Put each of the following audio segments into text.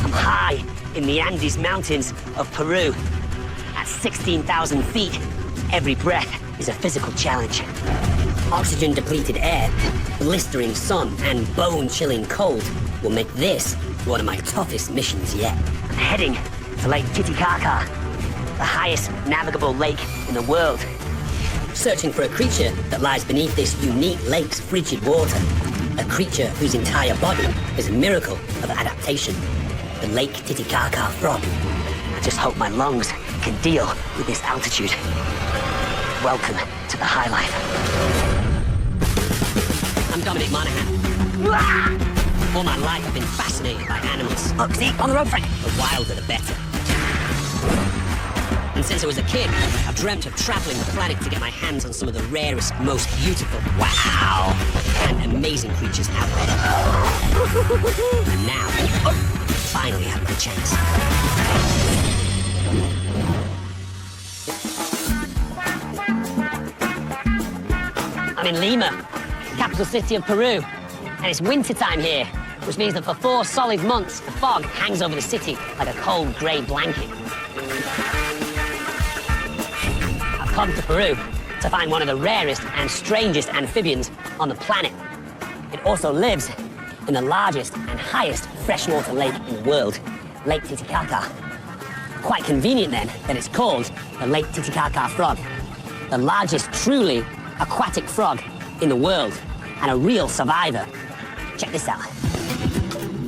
I'm high in the Andes Mountains of Peru. At 16,000 feet, every breath is a physical challenge. Oxygen-depleted air, blistering sun, and bone-chilling cold will make this one of my toughest missions yet. I'm heading to Lake Titicaca, the highest navigable lake in the world. Searching for a creature that lies beneath this unique lake's frigid water. A creature whose entire body is a miracle of adaptation. The Lake Titicaca frog. I just hope my lungs can deal with this altitude. Welcome to the high life. I'm Dominic Monaghan. All my life I've been fascinated by animals. Oh, see, on the road, Frank. The wilder the better. And since I was a kid, I've dreamt of traveling the planet to get my hands on some of the rarest, most beautiful, wow, and amazing creatures out there. And now, finally have the chance. I'm in Lima, capital city of Peru, and it's wintertime here, which means that for 4 solid months, the fog hangs over the city like a cold, grey blanket. I've come to Peru to find one of the rarest and strangest amphibians on the planet. It also lives in the largest and highest freshwater lake in the world, Lake Titicaca. Quite convenient, then, that it's called the Lake Titicaca frog, the largest truly aquatic frog in the world, and a real survivor. Check this out.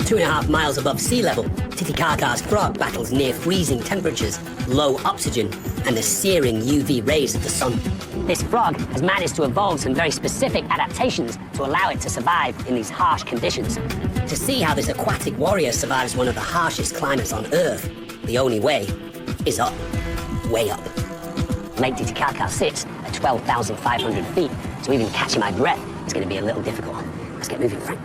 2.5 miles above sea level, Titicaca's frog battles near freezing temperatures, low oxygen, and the searing UV rays of the sun. This frog has managed to evolve some very specific adaptations to allow it to survive in these harsh conditions. To see how this aquatic warrior survives one of the harshest climates on Earth, the only way is up, way up. Lake Titicaca sits at 12,500 feet, so even catching my breath is going to be a little difficult. Let's get moving, Frank.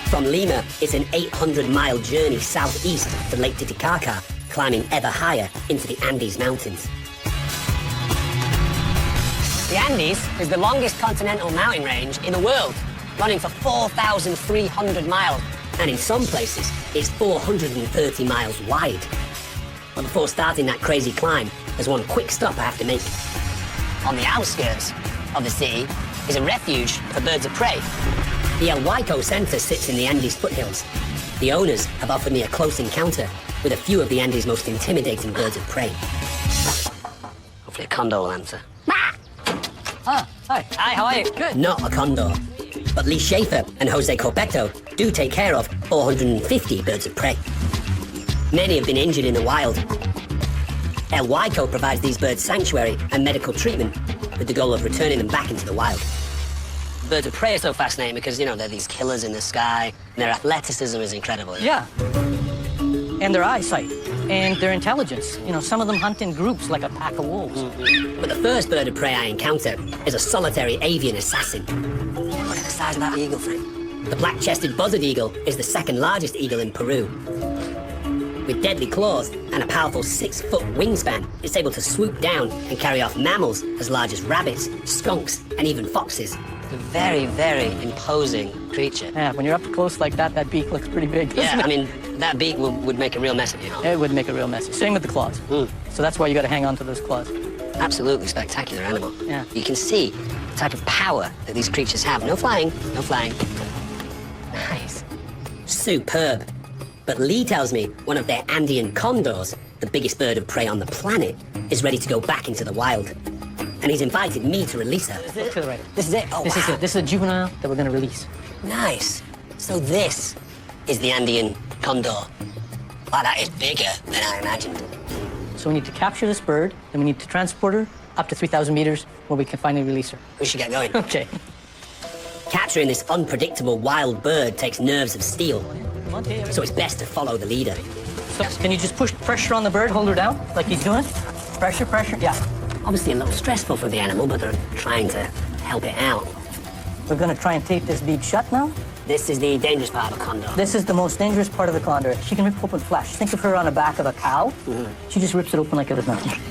From Lima, it's an 800-mile journey southeast to Lake Titicaca, climbing ever higher into the Andes Mountains. The Andes is the longest continental mountain range in the world, running for 4,300 miles. And in some places, it's 430 miles wide. But before starting that crazy climb, there's one quick stop I have to make. On the outskirts of the city is a refuge for birds of prey. The El Huayco Center sits in the Andes foothills. The owners have offered me a close encounter with a few of the Andes' most intimidating birds of prey. Hopefully a condor will answer. Ah, hi. Hi, how are you? Good. Not a condor. But Lee Schaefer and Jose Corbeto do take care of 450 birds of prey. Many have been injured in the wild. El Huayco provides these birds sanctuary and medical treatment with the goal of returning them back into the wild. Birds of prey are so fascinating because, you know, they're these killers in the sky, and their athleticism is incredible. Yeah. And their eyesight, and their intelligence. You know, some of them hunt in groups like a pack of wolves. But the first bird of prey I encounter is a solitary avian assassin. Look at the size of that eagle, Frank. The black-chested buzzard eagle is the second largest eagle in Peru. With deadly claws and a powerful 6-foot wingspan, it's able to swoop down and carry off mammals as large as rabbits, skunks, and even foxes. A very, very imposing creature. Yeah, when you're up close like that, that beak looks pretty big. Yeah, I mean, that beak would make a real mess of you. It would make a real mess. Same with the claws. So that's why you got to hang on to those claws. Absolutely spectacular animal. Yeah. You can see the type of power that these creatures have. No flying, no flying. Nice. Superb. But Lee tells me one of their Andean condors, the biggest bird of prey on the planet, is ready to go back into the wild. And he's invited me to release her. Look to the right. This is it? Oh, This is it. This is a juvenile that we're going to release. Nice. So this is the Andean condor. Wow, that is bigger than I imagined. So we need to capture this bird, and we need to transport her up to 3,000 meters where we can finally release her. We should get going. Okay. Capturing this unpredictable wild bird takes nerves of steel. So it's best to follow the leader. So can you just push pressure on the bird, hold her down, like he's doing? Pressure, pressure, yeah. Obviously a little stressful for the animal, but they're trying to help it out. We're going to try and tape this beak shut now. This is the dangerous part of a condor. This is the most dangerous part of the condor. She can rip open flesh. Think of her on the back of a cow. She just rips it open like it was nothing.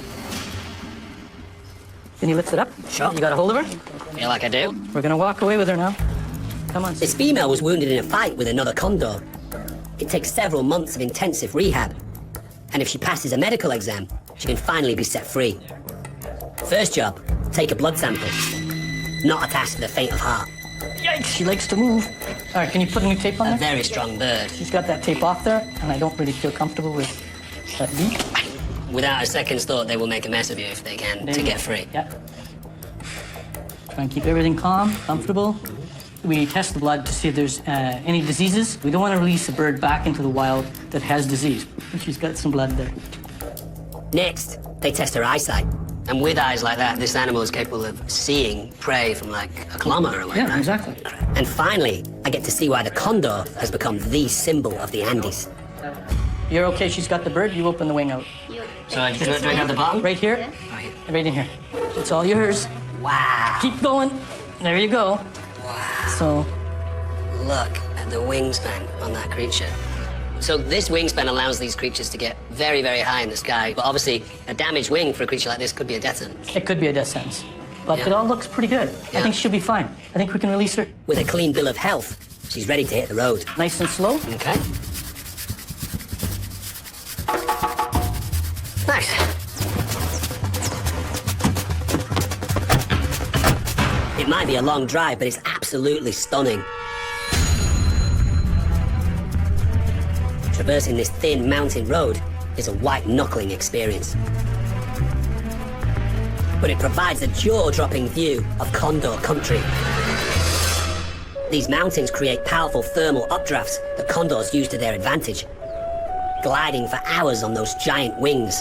Can you lift it up? Sure. You got a hold of her? Feel like I do. We're gonna walk away with her now. Come on. This female was wounded in a fight with another condor. It takes several months of intensive rehab. And if she passes a medical exam, she can finally be set free. First job, take a blood sample. Not a task for the faint of heart. Yikes, she likes to move. All right, can you put a new tape on A there? very strong bird. She's got that tape off there, and I don't really feel comfortable with that beak. Without a second's thought, they will make a mess of you if they can to get free. Yeah. Try and keep everything calm, comfortable. We test the blood to see if there's any diseases. We don't want to release a bird back into the wild that has disease. She's got some blood there. Next, they test her eyesight. And with eyes like that, this animal is capable of seeing prey from like a kilometer away, Yeah, right? exactly. And finally, I get to see why the condor has become the symbol of the Andes. You're okay, she's got the bird, you open the wing out. So I just do I have the bottom? Right here, right in here. It's all yours. Wow. Keep going. There you go. Wow. So, Look at the wingspan on that creature. So this wingspan allows these creatures to get very, very high in the sky. But obviously, a damaged wing for a creature like this could be a death sentence. it could be a death sentence. But Yeah. it all looks pretty good. Yeah. I think she'll be fine. I think we can release her With a clean bill of health, she's ready to hit the road. nice and slow. Okay. Nice. It might be a long drive, but it's absolutely stunning. Traversing this thin mountain road is a white-knuckling experience. But it provides a jaw-dropping view of Condor country. These mountains create powerful thermal updrafts that condors use to their advantage, gliding for hours on those giant wings.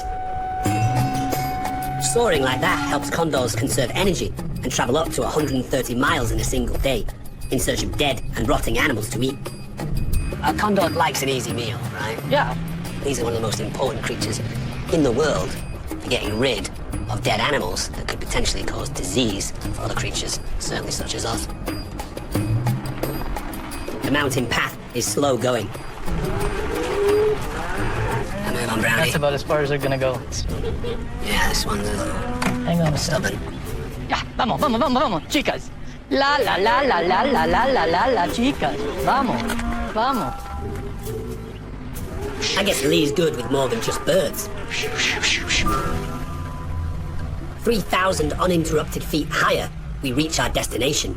Soaring like that helps condors conserve energy and travel up to 130 miles in a single day in search of dead and rotting animals to eat. A condor likes an easy meal, right? Yeah. These are one of the most important creatures in the world for getting rid of dead animals that could potentially cause disease for other creatures, certainly such as us. The mountain path is slow going. Now move on, Brownie. That's about as far as they're gonna go. Yeah, this one's a little Hang on a second. stubborn. Yeah, vamos, vamos, vamos, vamos, chicas. La la la la la la la la la la, chicas. Vamos, vamos. I guess Lee's good with more than just birds. 3,000 uninterrupted feet higher, we reach our destination.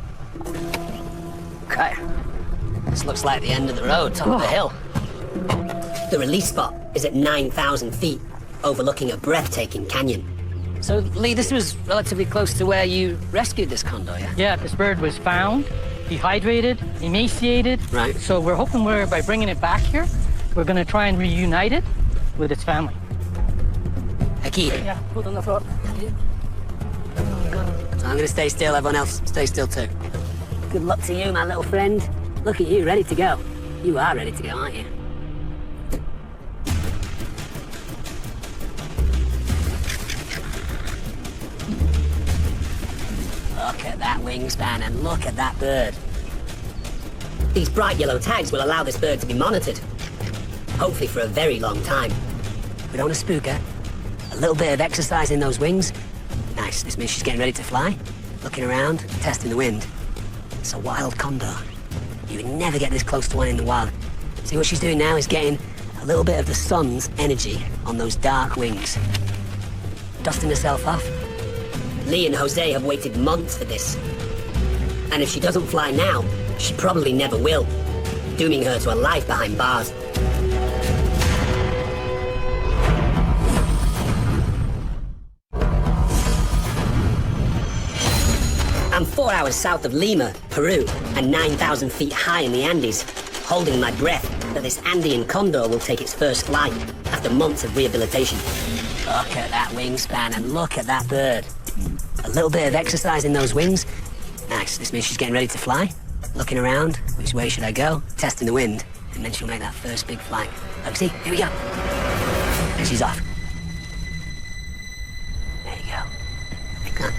Okay. This looks like the end of the road, top of the hill. The release spot is at 9,000 feet, overlooking a breathtaking canyon. So, Lee, this was relatively close to where you rescued this condor, yeah? Yeah, this bird was found, dehydrated, emaciated. Right. So we're hoping by bringing it back here, we're gonna try and reunite it with its family. Aquí. Yeah, put on the floor. So I'm gonna stay still, everyone else stay still too. Good luck to you, my little friend. Look at you, ready to go. You are ready to go, aren't you? Look at that wingspan and look at that bird. These bright yellow tags will allow this bird to be monitored. Hopefully for a very long time. We don't want to spook her. A little bit of exercise in those wings. Nice, this means she's getting ready to fly. Looking around, testing the wind. It's a wild condor. You would never get this close to one in the wild. See what she's doing now is getting a little bit of the sun's energy on those dark wings. Dusting herself off. Lee and Jose have waited months for this. And if she doesn't fly now, she probably never will, dooming her to a life behind bars. I'm 4 hours south of Lima, Peru, and 9,000 feet high in the Andes, holding my breath that this Andean condor will take its first flight after months of rehabilitation. Look at that wingspan and look at that bird. A little bit of exercise in those wings. Nice, this means she's getting ready to fly. Looking around, which way should I go? Testing the wind, and then she'll make that first big flight. Look, see, here we go. And she's off. There you go. Like that.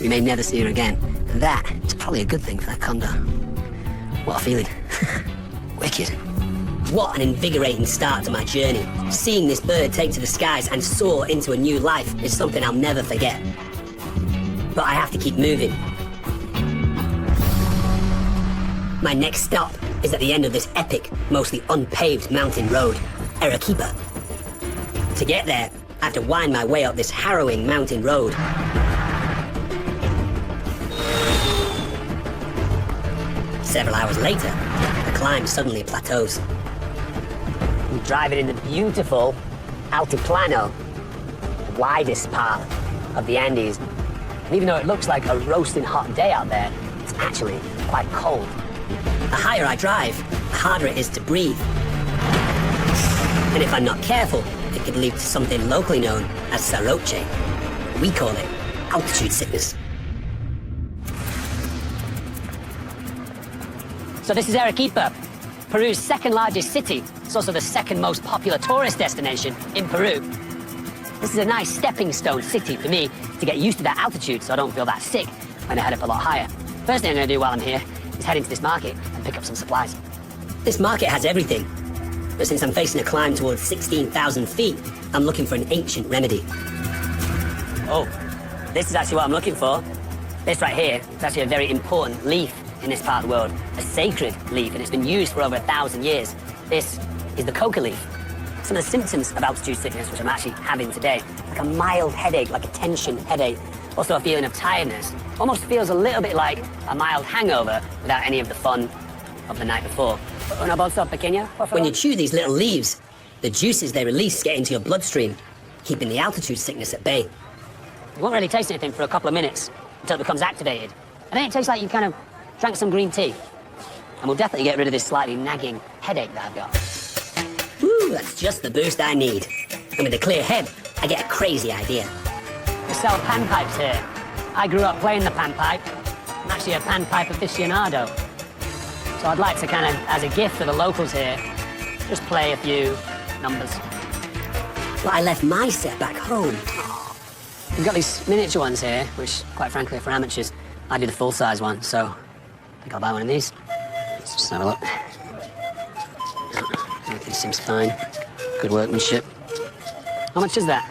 We may never see her again, and that is probably a good thing for that condor. What a feeling. Wicked. What an invigorating start to my journey. Seeing this bird take to the skies and soar into a new life is something I'll never forget. but I have to keep moving. My next stop is at the end of this epic, mostly unpaved mountain road, Arequipa. To get there, I have to wind my way up this harrowing mountain road. Several hours later, the climb suddenly plateaus. I'm driving in the beautiful Altiplano, the widest part of the Andes. And even though it looks like a roasting hot day out there, it's actually quite cold. The higher I drive, the harder it is to breathe. And if I'm not careful, it could lead to something locally known as soroche. We call it altitude sickness. So this is Arequipa, Peru's second largest city. It's also the second most popular tourist destination in Peru. This is a nice stepping stone city for me to get used to that altitude so I don't feel that sick when I head up a lot higher. First thing I'm going to do while I'm here is head into this market and pick up some supplies. This market has everything, but since I'm facing a climb towards 16,000 feet, I'm looking for an ancient remedy. Oh, this is actually what I'm looking for. This right here is actually a very important leaf in this part of the world, a sacred leaf, and it's been used for over 1,000 years. This is the coca leaf. Some of the symptoms of altitude sickness, which I'm actually having today, like a mild headache, like a tension headache, also a feeling of tiredness. Almost feels a little bit like a mild hangover without any of the fun of the night before. Una bolsa pequeña, por favor. When you chew these little leaves, the juices they release get into your bloodstream, keeping the altitude sickness at bay. You won't really taste anything for a couple of minutes until it becomes activated. And then it tastes like you kind of drank some green tea. And we'll definitely get rid of this slightly nagging headache that I've got. Woo, that's just the boost I need. And with a clear head, I get a crazy idea. We sell panpipes here. I grew up playing the panpipe. I'm actually a panpipe aficionado. So I'd like to kind of, as a gift for the locals here, just play a few numbers. But I left my set back home. We've got these miniature ones here, which, quite frankly, are for amateurs. I do the full-size one, so I think I'll buy one of these. Let's just have a look. Everything seems fine. Good workmanship. How much is that?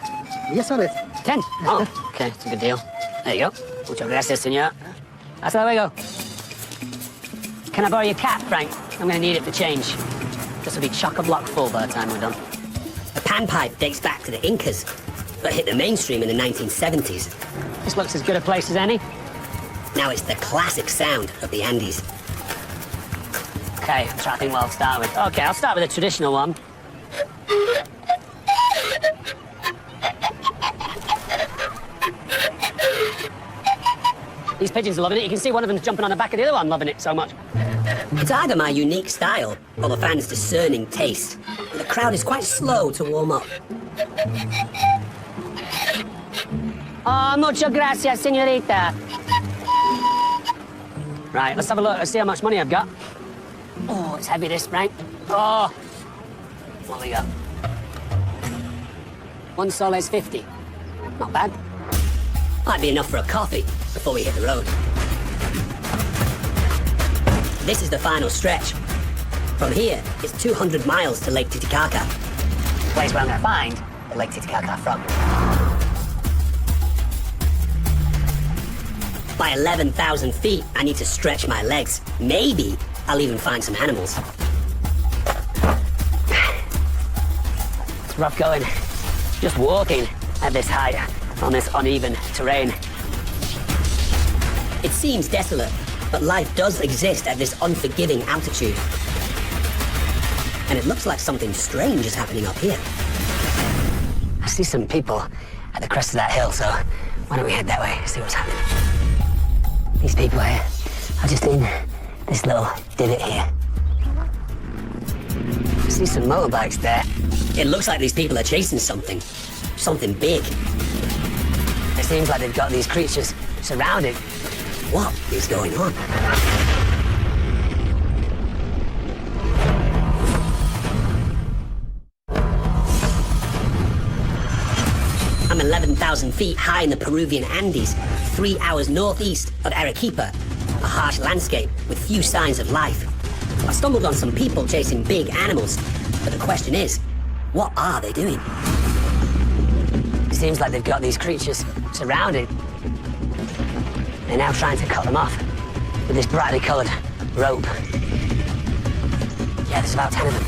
Yes, sir. 10? Oh, okay, it's a good deal. There you go. Muchas gracias, senor. Hasta luego. Can I borrow your cap, Frank? I'm going to need it for change. This will be chock-a-block full by the time we're done. The panpipe dates back to the Incas, but hit the mainstream in the 1970s. This looks as good a place as any. Now it's the classic sound of the Andes. Okay, I'm trying to think what I'll start with. Okay, I'll start with a traditional one. These pigeons are loving it. You can see one of them's jumping on the back of the other one, loving it so much. It's either my unique style or the fans' discerning taste. The crowd is quite slow to warm up. Oh, muchas gracias, señorita. Right, let's have a look. Let's see how much money I've got. Oh, it's heavy, this, Frank. Oh, what have we got? 1 soles 50. Not bad. Might be enough for a coffee before we hit the road. This is the final stretch. From here, it's 200 miles to Lake Titicaca, the place where I'm going to find the Lake Titicaca frog. By 11,000 feet, I need to stretch my legs. Maybe I'll even find some animals. It's rough going, just walking at this height on this uneven terrain. It seems desolate, but life does exist at this unforgiving altitude. And it looks like something strange is happening up here. I see some people at the crest of that hill, so why don't we head that way, see what's happening. These people here are just in this little divot here. I see some motorbikes there. It looks like these people are chasing something big. It seems like they've got these creatures surrounded. What is going on? I'm 11,000 feet high in the Peruvian Andes, 3 hours northeast of Arequipa, a harsh landscape with few signs of life. I stumbled on some people chasing big animals, but the question is, what are they doing? It seems like they've got these creatures surrounded. They're now trying to cut them off with this brightly coloured rope. Yeah, there's about 10 of them.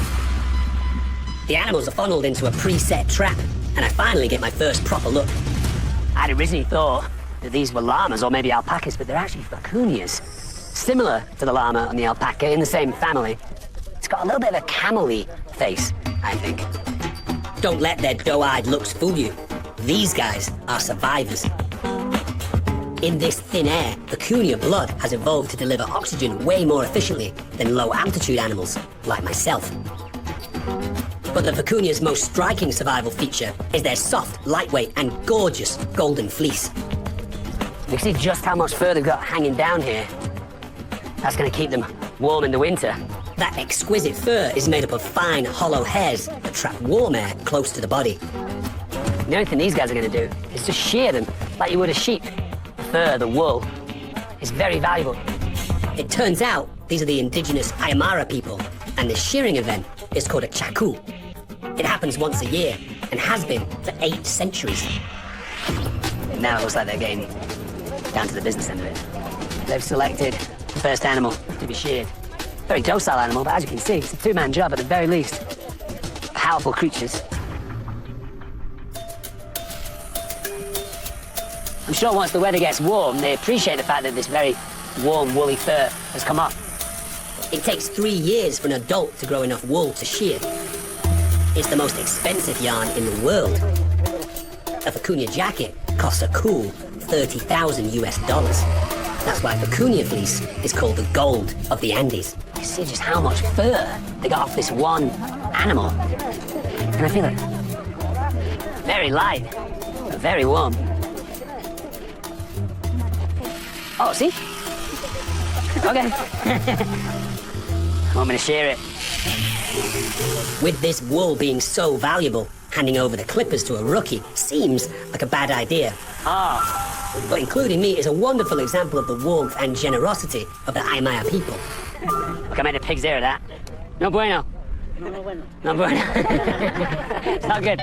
The animals are funneled into a preset trap, and I finally get my first proper look. I'd originally thought that these were llamas or maybe alpacas, but they're actually vicunias. Similar to the llama and the alpaca, in the same family. It's got a little bit of a camel-y face, I think. Don't let their doe-eyed looks fool you. These guys are survivors. In this thin air, vicunia blood has evolved to deliver oxygen way more efficiently than low-altitude animals, like myself. But the vicunia's most striking survival feature is their soft, lightweight, and gorgeous golden fleece. You can see just how much fur they've got hanging down here. That's going to keep them warm in the winter. That exquisite fur is made up of fine, hollow hairs that trap warm air close to the body. The only thing these guys are going to do is just shear them like you would a sheep. The fur, the wool, is very valuable. It turns out these are the indigenous Aymara people, and the shearing event is called a chaku. It happens once a year and has been for 8 centuries. And now it looks like they're getting down to the business end of it. They've selected the first animal to be sheared. Very docile animal, but as you can see, it's a 2-man job at the very least. Powerful creatures. I'm sure once the weather gets warm, they appreciate the fact that this very warm, woolly fur has come off. It takes 3 years for an adult to grow enough wool to shear. It's the most expensive yarn in the world. A vicunia jacket costs a cool $30,000 US. That's why vicunia fleece is called the gold of the Andes. You see just how much fur they got off this one animal. And I feel it very light, but very warm. Oh, see? Okay. Want me to shear it? With this wool being so valuable, handing over the clippers to a rookie seems like a bad idea. But including me is a wonderful example of the warmth and generosity of the Aymara people. Look, I made a pig's ear of that. No bueno. No bueno. It's not good.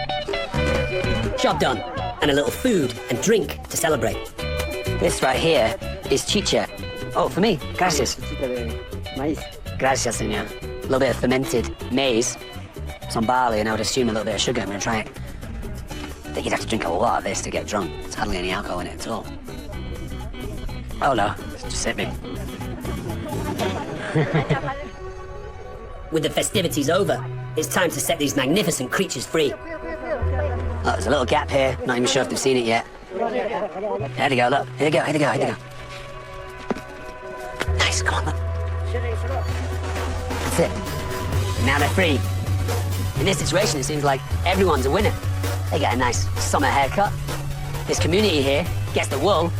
Job done. And a little food and drink to celebrate. This right here is chicha. Oh, for me. Gracias. Gracias, senor. A little bit of fermented maize, some barley, and I would assume a little bit of sugar. I'm going to try it. I think you'd have to drink a lot of this to get drunk. There's hardly any alcohol in it at all. Oh no, it's just hit me. With the festivities over, it's time to set these magnificent creatures free. Oh, there's a little gap here. Not even sure if they've seen it yet. There they go, look. Here they go, here they go, here they go. Nice, come on, look. That's it. Now they're free. In this situation, it seems like everyone's a winner. They get a nice summer haircut. This community here gets the wool,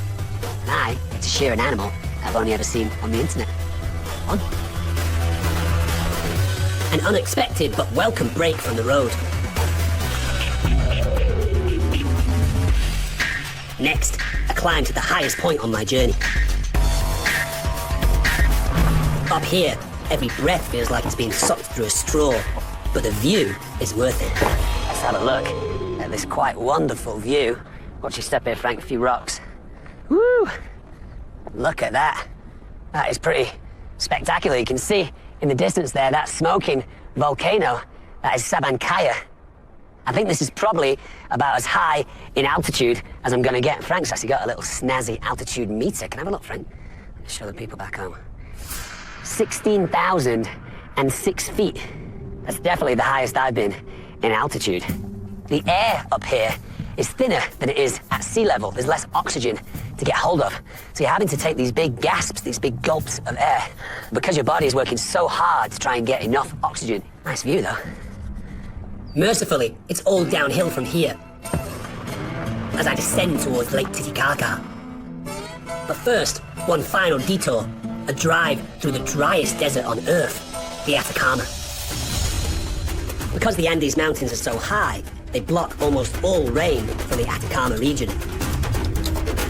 and I get to shear an animal I've only ever seen on the internet. Fun. An unexpected but welcome break from the road. Next, a climb to the highest point on my journey. Up here, every breath feels like it's being sucked through a straw, but the view is worth it. Let's have a look at this quite wonderful view. Watch you step here, Frank, a few rocks. Woo! Look at that. That is pretty spectacular. You can see in the distance there, that smoking volcano. That is Sabancaya. I think this is probably about as high in altitude as I'm going to get. Frank's actually got a little snazzy altitude meter. Can I have a look, Frank? Let's show the people back home. 16,006 feet. That's definitely the highest I've been in altitude. The air up here is thinner than it is at sea level. There's less oxygen to get hold of. So you're having to take these big gasps, these big gulps of air, because your body is working so hard to try and get enough oxygen. Nice view, though. Mercifully, it's all downhill from here as I descend towards Lake Titicaca. But first, one final detour, a drive through the driest desert on Earth, the Atacama. Because the Andes Mountains are so high, they block almost all rain from the Atacama region.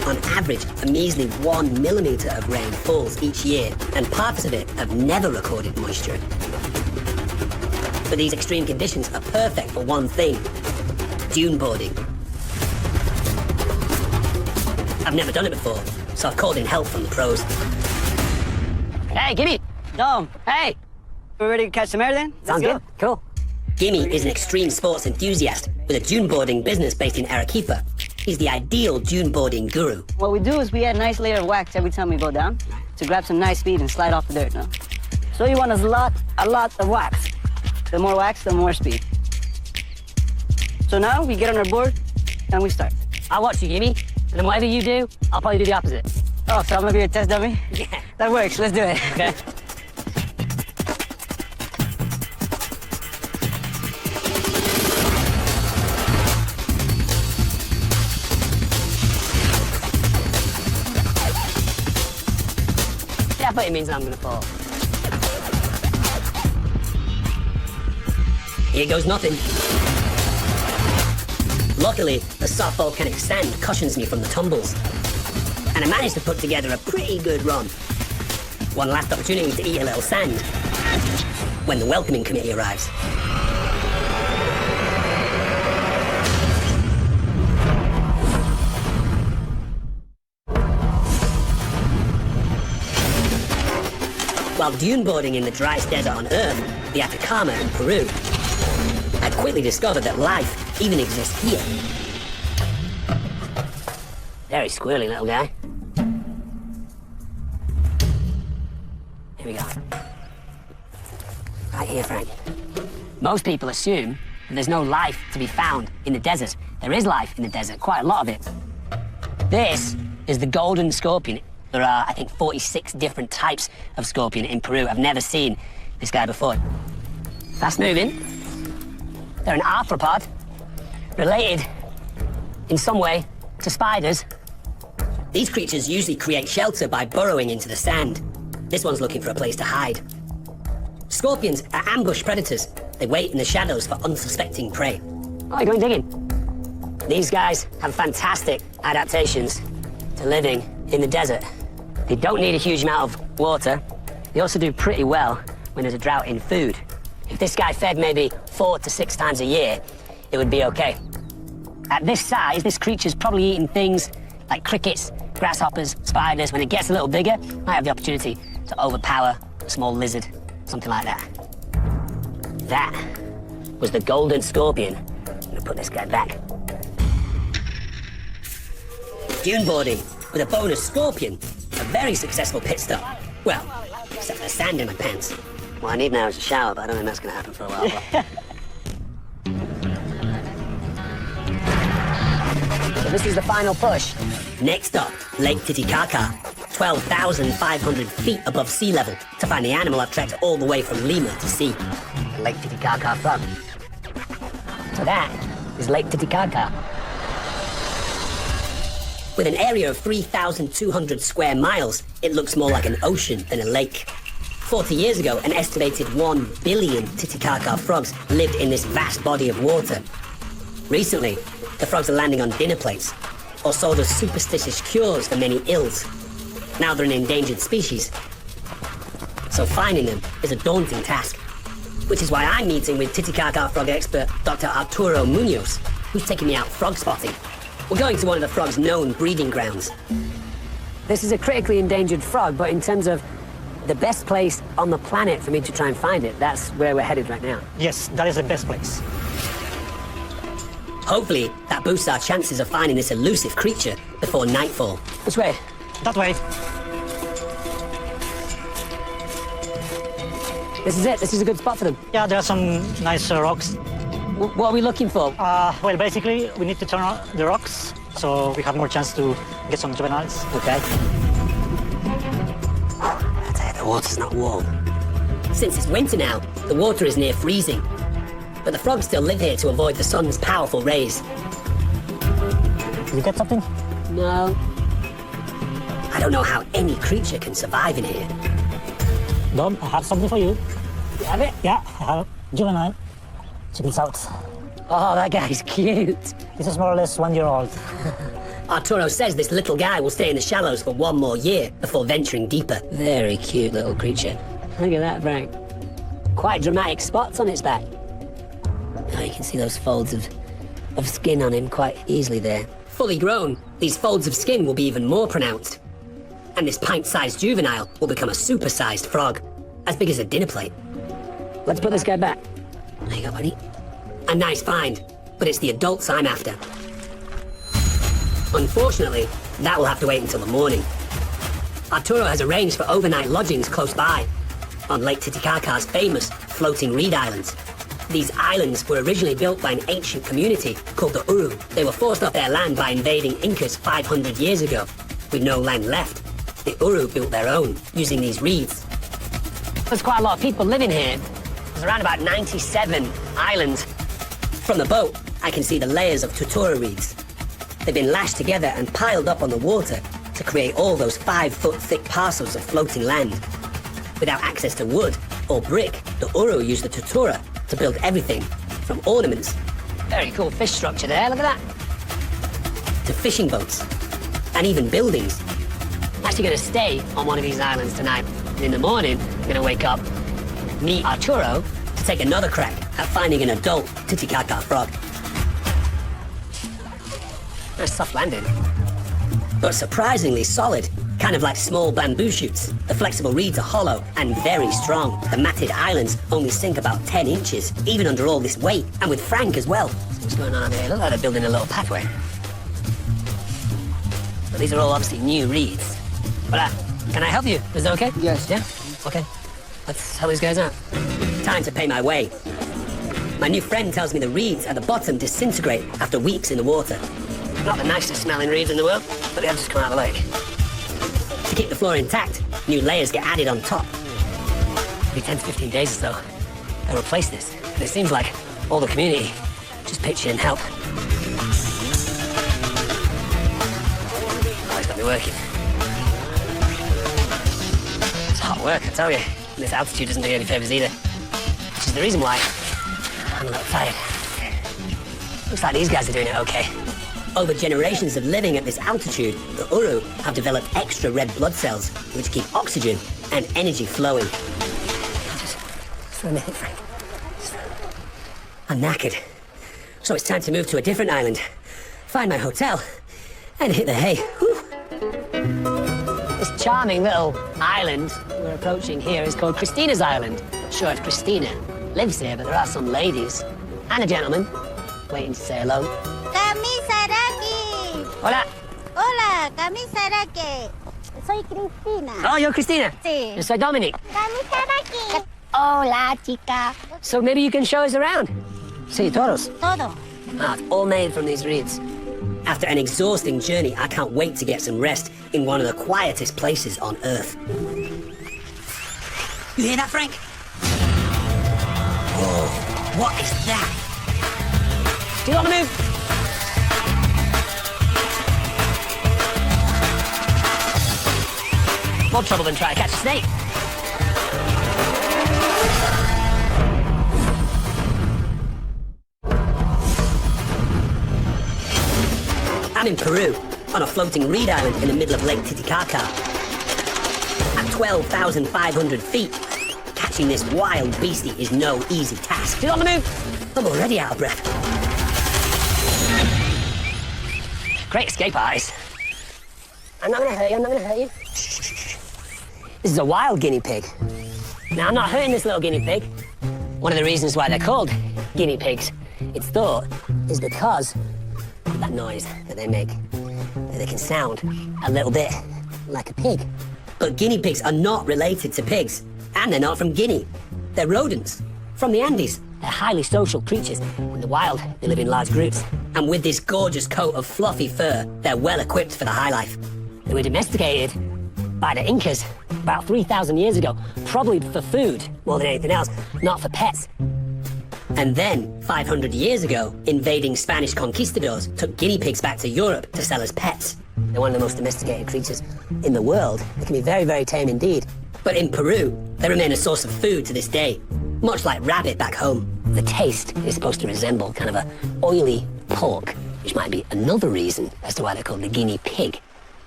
On average, a measly 1 millimeter of rain falls each year, and parts of it have never recorded moisture. But these extreme conditions are perfect for one thing: dune boarding. I've never done it before, so I've called in help from the pros. Hey, Gimme! Dom, Hey! we're ready to catch some air then? Sounds good. Cool. Gimme is an extreme sports enthusiast with a dune boarding business based in Arequipa. He's the ideal dune boarding guru. What we do is we add a nice layer of wax every time we go down to grab some nice speed and slide off the dirt, no? So you want a lot of wax. The more wax, the more speed. So now we get on our board and we start. I'll watch you, Gimme, and then whatever you do, I'll probably do the opposite. Oh, so I'm gonna be a test dummy? Yeah. That works, let's do it. Okay. Yeah, but it means I'm gonna fall. Here goes nothing. Luckily, the soft volcanic sand cushions me from the tumbles. And I managed to put together a pretty good run. One last opportunity to eat a little sand when the welcoming committee arrives. While dune boarding in the driest desert on Earth, the Atacama in Peru, I'd quickly discovered that life even exists here. Very squirrely little guy. Here we go. Right here, Frank. Most people assume that there's no life to be found in the desert. There is life in the desert, quite a lot of it. This is the golden scorpion. There are, I think, 46 different types of scorpion in Peru. I've never seen this guy before. Fast moving. They're an arthropod, related in some way to spiders. These creatures usually create shelter by burrowing into the sand. This one's looking for a place to hide. Scorpions are ambush predators. They wait in the shadows for unsuspecting prey. Oh, you're going digging. These guys have fantastic adaptations to living in the desert. They don't need a huge amount of water. They also do pretty well when there's a drought in food. If this guy fed maybe 4 to 6 times a year, it would be okay. At this size, this creature's probably eating things like crickets, grasshoppers, spiders. When it gets a little bigger, might have the opportunity to overpower a small lizard, something like that. That was the golden scorpion. I'm gonna put this guy back. Dune boarding with a bonus scorpion. A very successful pit stop. Well, except for the sand in my pants. What I need now is a shower, but I don't think that's gonna happen for a while. So this is the final push. Next up, Lake Titicaca, 12,500 feet above sea level, to find the animal I've trekked all the way from Lima to see. Lake Titicaca frog. So that is Lake Titicaca. With an area of 3,200 square miles, it looks more like an ocean than a lake. 40 years ago, an estimated 1 billion Titicaca frogs lived in this vast body of water. Recently, the frogs are landing on dinner plates, or sold as superstitious cures for many ills. Now they're an endangered species. So finding them is a daunting task, which is why I'm meeting with Titicaca frog expert Dr. Arturo Munoz, who's taking me out frog spotting. We're going to one of the frog's known breeding grounds. This is a critically endangered frog, but in terms of the best place on the planet for me to try and find it, that's where we're headed right now. Yes, that is the best place. Hopefully, that boosts our chances of finding this elusive creature before nightfall. Which way? That way. This is it. This is a good spot for them. Yeah, there are some nice rocks. What are we looking for? Well, basically, we need to turn on the rocks, so we have more chance to get some juveniles. Okay. I tell you, the water's not warm. Since it's winter now, the water is near freezing. But the frogs still live here to avoid the sun's powerful rays. Did you get something? No. I don't know how any creature can survive in here. Dom, I have something for you. You have it? Yeah, I have juvenile. Check this out. Oh, that guy's cute. This is more or less 1 year old. Arturo says this little guy will stay in the shallows for 1 more year before venturing deeper. Very cute little creature. Look at that, Frank. Quite dramatic spots on its back. Oh, you can see those folds of skin on him quite easily there. Fully grown, these folds of skin will be even more pronounced. and this pint-sized juvenile will become a super-sized frog, as big as a dinner plate. Let's put this guy back. There you go, buddy. A nice find, but it's the adults I'm after. Unfortunately, that will have to wait until the morning. Arturo has arranged for overnight lodgings close by, on Lake Titicaca's famous floating reed islands. These islands were originally built by an ancient community called the Uru. They were forced off their land by invading Incas 500 years ago. With no land left, the Uru built their own, using these reeds. There's quite a lot of people living here. There's around about 97 islands. From the boat, I can see the layers of tutura reeds. They've been lashed together and piled up on the water to create all those 5-foot thick parcels of floating land. Without access to wood or brick, the Uru used the tutura to build everything from ornaments. Very cool fish structure there, look at that. To fishing boats, and even buildings. I'm actually gonna stay on one of these islands tonight. And in the morning, I'm gonna wake up, meet Arturo, to take another crack at finding an adult Titicaca frog. Nice soft landing. But surprisingly solid, kind of like small bamboo shoots. The flexible reeds are hollow and very strong. The matted islands only sink about 10 inches, even under all this weight, and with Frank as well. What's going on over here? Look like they're building a little pathway. But these are all obviously new reeds. But can I help you? Is that okay? Yes. Yeah? Okay. Let's help these guys out. Time to pay my way. My new friend tells me the reeds at the bottom disintegrate after weeks in the water. Not the nicest smelling reeds in the world, but they have just come out of the lake. To keep the floor intact, new layers get added on top. Every 10 to 15 days or so, they'll replace this. And it seems like all the community just pitch in and help. Oh, it's got me working. It's hot work, I tell you. And this altitude doesn't do you any favors either. Which is the reason why I'm a little tired. Looks like these guys are doing it okay. Over generations of living at this altitude, the Uru have developed extra red blood cells, which keep oxygen and energy flowing. Just for a minute, Frank. I'm knackered. So it's time to move to a different island, find my hotel, and hit the hay. Whew. This charming little island we're approaching here is called Christina's Island. Not sure if Christina lives here, but there are some ladies and a gentleman waiting to say hello. Hola. Hola, Kamisarake. Soy Cristina. Oh, you're Christina? Sí. Yo soy Dominic. Kamisarake. Hola, chica. So maybe you can show us around. Sí, todos. Todo. Ah, it's all made from these reeds. After an exhausting journey, I can't wait to get some rest in one of the quietest places on Earth. You hear that, Frank? Whoa, what is that? Do you want to move? More trouble than trying to catch a snake. I'm in Peru, on a floating reed island in the middle of Lake Titicaca. At 12,500 feet, catching this wild beastie is no easy task. Do you want to move? I'm already out of breath. Great escape artist. I'm not gonna hurt you, I'm not gonna hurt you. This is a wild guinea pig. Now, I'm not hurting this little guinea pig. One of the reasons why they're called guinea pigs, it's thought, is because of that noise that they make. They can sound a little bit like a pig. But guinea pigs are not related to pigs, and they're not from Guinea. They're rodents from the Andes. They're highly social creatures. In the wild, they live in large groups. And with this gorgeous coat of fluffy fur, they're well equipped for the high life. They were domesticated by the Incas about 3,000 years ago, probably for food more than anything else, not for pets. And then, 500 years ago, invading Spanish conquistadors took guinea pigs back to Europe to sell as pets. They're one of the most domesticated creatures in the world. They can be very, very tame indeed. But in Peru, they remain a source of food to this day, much like rabbit back home. The taste is supposed to resemble kind of a oily pork, which might be another reason as to why they're called the guinea pig.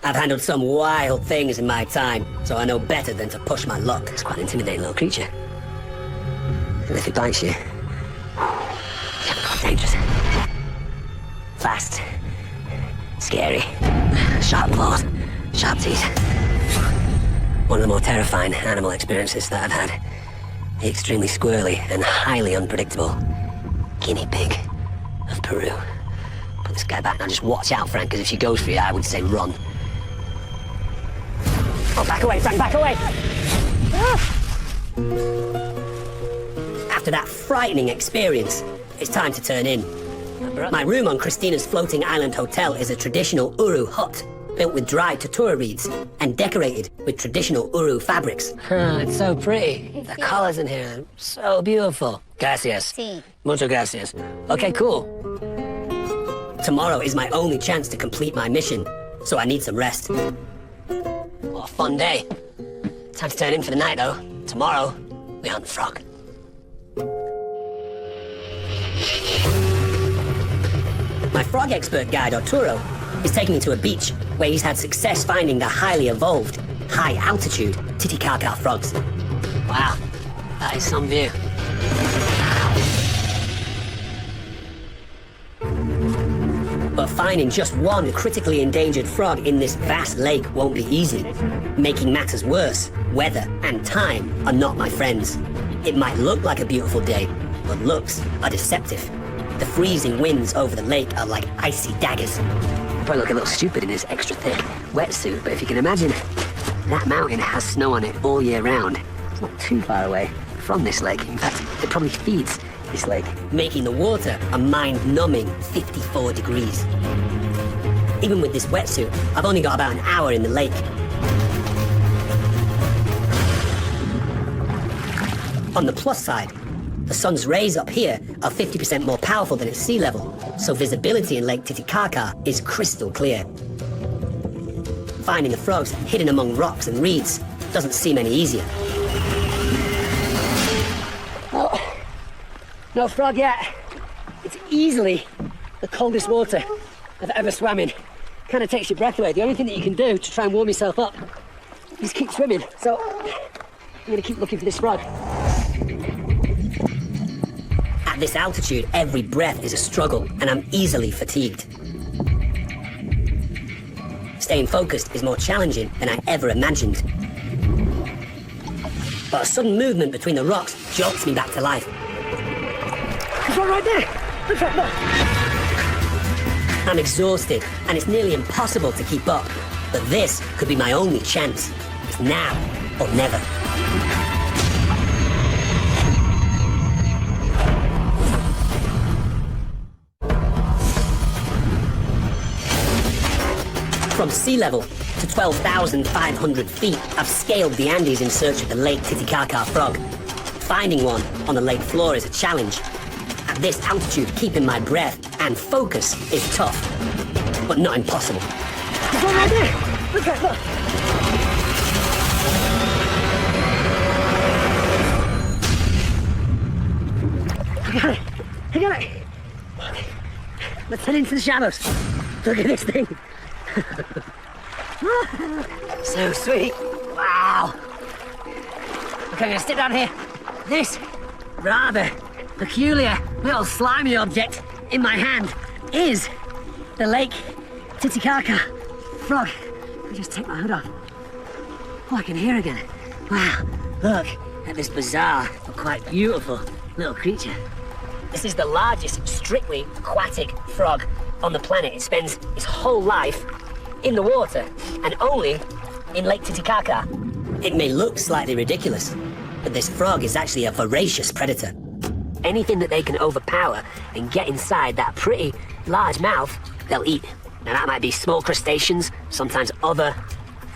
I've handled some wild things in my time, so I know better than to push my luck. It's quite an intimidating little creature. And if it bites you, dangerous. Fast. Scary. Sharp claws. Sharp teeth. One of the more terrifying animal experiences that I've had. The extremely squirrely and highly unpredictable guinea pig of Peru. Put this guy back now, just watch out, Frank, because if she goes for you, I would say run. Oh, back away, Frank, back away! After that frightening experience, it's time to turn in. My room on Christina's floating island hotel is a traditional Uru hut, built with dried totora reeds and decorated with traditional Uru fabrics. It's so pretty. The colors in here are so beautiful. Gracias. Sí. Muchas gracias. Okay, cool. Tomorrow is my only chance to complete my mission, so I need some rest. What a fun day. Time to turn in for the night, though. Tomorrow, we hunt the frog. My frog expert guide, Arturo, is taking me to a beach where he's had success finding the highly evolved, high-altitude Titicaca frogs. Wow, that is some view. But finding just one critically endangered frog in this vast lake won't be easy. Making matters worse, weather and time are not my friends. It might look like a beautiful day, but looks are deceptive. The freezing winds over the lake are like icy daggers. Probably look a little stupid in this extra thick wetsuit, but if you can imagine, that mountain has snow on it all year round. It's not too far away from this lake. In fact, it probably feeds this lake, making the water a mind-numbing 54 degrees. Even with this wetsuit, I've only got about an hour in the lake. On the plus side, the sun's rays up here are 50% more powerful than at sea level, so visibility in Lake Titicaca is crystal clear. Finding the frogs hidden among rocks and reeds doesn't seem any easier. Oh, no frog yet. It's easily the coldest water I've ever swam in. Kind of takes your breath away. The only thing that you can do to try and warm yourself up is keep swimming. So I'm going to keep looking for this frog. At this altitude, every breath is a struggle, and I'm easily fatigued. Staying focused is more challenging than I ever imagined. But a sudden movement between the rocks jolts me back to life. There's one right there! Look at that! I'm exhausted, and it's nearly impossible to keep up. But this could be my only chance. It's now or never. From sea level to 12,500 feet, I've scaled the Andes in search of the Lake Titicaca frog. Finding one on the lake floor is a challenge. At this altitude, keeping my breath and focus is tough, but not impossible. There's one right there! Look at that! I got it! Let's head into the shadows. Look at this thing. So sweet. Wow. Okay, I'm gonna sit down here. This rather peculiar little slimy object in my hand is the Lake Titicaca frog. Let me just take my hood off. Oh, I can hear again. Wow, look at this bizarre but quite beautiful little creature. This is the largest strictly aquatic frog on the planet. It spends its whole life in the water and only in Lake Titicaca. It may look slightly ridiculous, but this frog is actually a voracious predator. Anything that they can overpower and get inside that pretty large mouth, they'll eat. Now that might be small crustaceans, sometimes other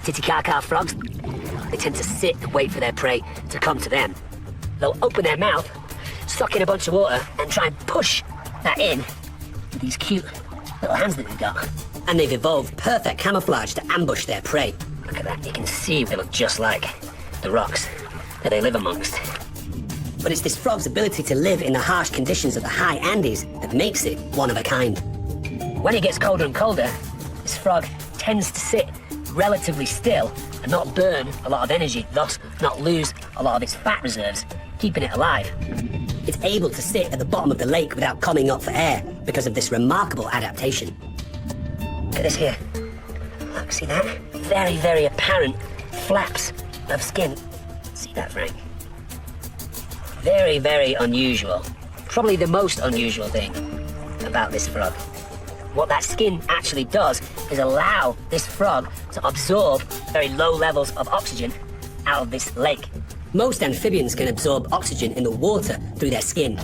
Titicaca frogs. They tend to sit and wait for their prey to come to them. They'll open their mouth, suck in a bunch of water, and try and push that in with these cute little hands that they've got. And they've evolved perfect camouflage to ambush their prey. Look at that, you can see they look just like the rocks that they live amongst. But it's this frog's ability to live in the harsh conditions of the high Andes that makes it one of a kind. When it gets colder and colder, this frog tends to sit relatively still and not burn a lot of energy, thus not lose a lot of its fat reserves, keeping it alive. It's able to sit at the bottom of the lake without coming up for air because of this remarkable adaptation. Look at this here. Look, see that? Very, very apparent flaps of skin. See that, Frank? Very, very unusual. Probably the most unusual thing about this frog. What that skin actually does is allow this frog to absorb very low levels of oxygen out of this lake. Most amphibians can absorb oxygen in the water through their skin,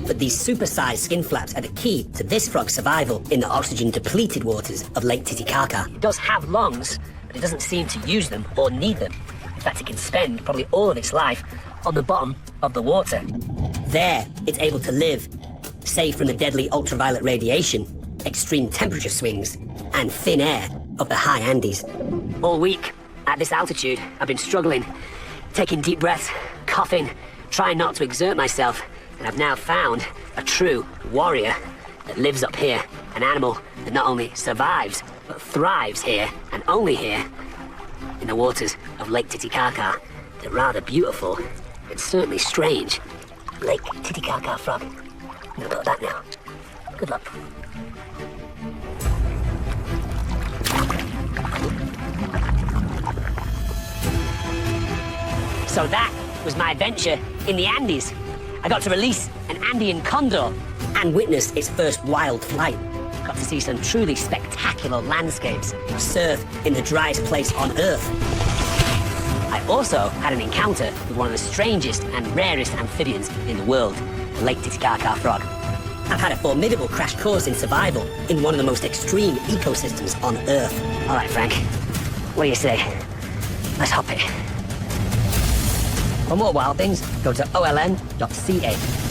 but these supersized skin flaps are the key to this frog's survival in the oxygen-depleted waters of Lake Titicaca. It does have lungs, but it doesn't seem to use them or need them. In fact, it can spend probably all of its life on the bottom of the water. There, it's able to live, safe from the deadly ultraviolet radiation, extreme temperature swings, and thin air of the high Andes. All week, at this altitude, I've been struggling, taking deep breaths, coughing, trying not to exert myself, and I've now found a true warrior that lives up here, an animal that not only survives, but thrives here, and only here, in the waters of Lake Titicaca, the rather beautiful and certainly strange Lake Titicaca frog. I'm gonna put that now. Good luck. So that was my adventure in the Andes. I got to release an Andean condor and witness its first wild flight. Got to see some truly spectacular landscapes, surf in the driest place on Earth. I also had an encounter with one of the strangest and rarest amphibians in the world, the Lake Titicaca frog. I've had a formidable crash course in survival in one of the most extreme ecosystems on Earth. All right, Frank, what do you say? Let's hop it. For more wild things, go to oln.ca.